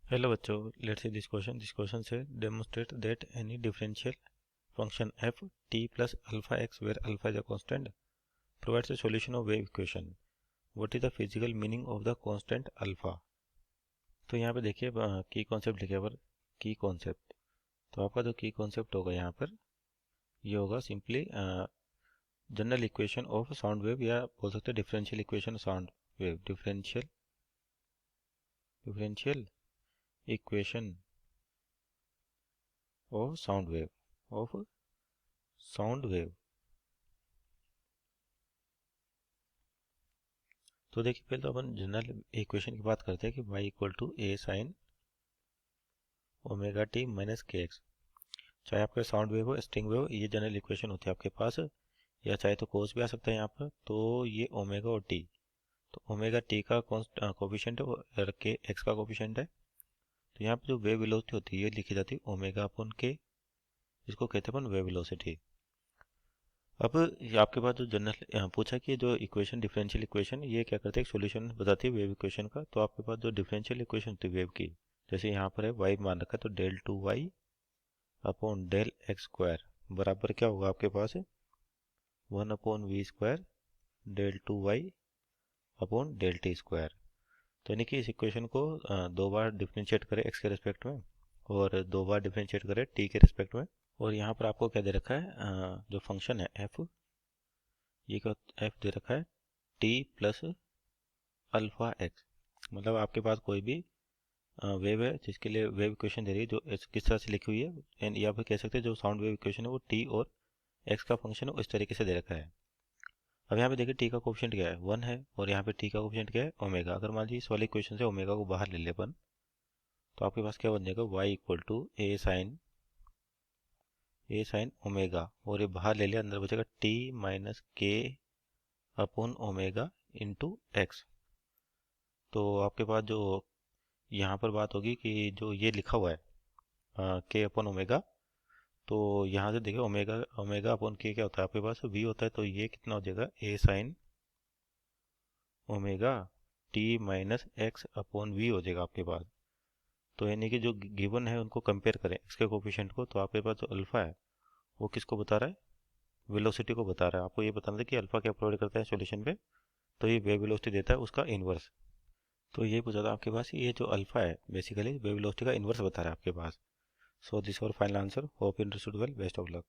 Hello बच्चों, let's see this question. This question से demonstrate that any differential function f t plus alpha x where alpha is a constant provides a solution of wave equation. What is the physical meaning of the constant alpha? तो यहाँ पे देखिए की concept लिखे पर की concept. तो आपका जो की कॉन्सेप्ट होगा यहाँ पर ये होगा simply general equation of sound wave, या बोल सकते हैं differential equation sound wave, differential equation of sound wave. तो देखिए पहले तो अपन जनरल इक्वेशन की बात करते हैं कि y equal to a sine omega T minus K X. चाहे आपका साउंड वेव हो, स्ट्रिंग वेव, ये जनरल इक्वेशन होती है आपके पास, या चाहे तो कोस भी आ सकता है यहाँ पर। तो ये ओमेगा और टी, तो ओमेगा टी का कोफिशिएंट है और के एक्स का कोफिशिएंट है। तो यहाँ पर जो वेव वेलोसिटी होती है ये लिखी जाती है ओमेगा अपॉन के, इसको कहते हैं अपन वेव वेलोसिटी। अब ये आपके पास जो जनरल पूछा कि जो इक्वेशन डिफरेंशियल इक्वेशन ये क्या करते हैं, एक सॉल्यूशन बताती है वेव इक्वेशन का। तो आपके पास जो डिफरेंशियल इक्वेशन होती है वेव की, जैसे यहाँ पर है y मान रखा है, तो del two Y upon del X square बराबर क्या होगा आपके पास, 1/v² del two Y upon del T square. तो यानी कि इस इक्वेशन को दो बार डिफ्रेंशिएट करें x के रिस्पेक्ट में और दो बार डिफ्रेंशिएट करें t के रिस्पेक्ट में। और यहाँ पर आपको क्या दे रखा है, जो फंक्शन है f, ये क्या f दे रखा है t प्लस अल्फा एक्स। मतलब आपके पास कोई भी वेव है जिसके लिए वेव इक्वेशन दे रही है जो किस तरह से लिखी हुई है, एंड या फिर कह सकते हैं जो साउंड वेव इक्वेशन है वो t और x का फंक्शन है उस तरीके से दे रखा है। अब यहाँ पे देखिए t का कोफिशिएंट क्या है, 1 है, और यहाँ पे t का कोफिशिएंट क्या है, ओमेगा। अगर मान लीजिए इस वाले इक्वेशन से ओमेगा को बाहर ले ले अपन, तो आपके पास क्या बन जाएगा, y equal to a sine omega, और ये बाहर ले लिया, अंदर बचेगा t minus K upon omega into X. तो आपके पास जो यहाँ पर बात होगी कि जो ये लिखा हुआ है के अपॉन ओमेगा, तो यहाँ से देखिए ओमेगा ओमेगा अपॉन के क्या होता है आपके पास, v होता है। तो ये कितना हो जाएगा, A sine omega T minus x upon v हो जाएगा आपके पास। तो यानी कि जो गिवन है उनको कंपेयर करें एक्स के कोफिशिएंट को, तो आपके पास जो अल्फा है वो किसको बता रहा है, वेलोसिटी को बता रहा है। आपको ये बताना था कि अल्फा क्या प्रोवाइड करता है सॉल्यूशन पे, तो ये वेव वेलोसिटी देता है उसका इनवर्स। तो ये पूछा था आपके पास, ये जो अल्फा है बेसिकली वेव वेलोसिटी का इनवर्स बता रहा है आपके पास। सो दिस और final answer, hope you understood well, best of luck.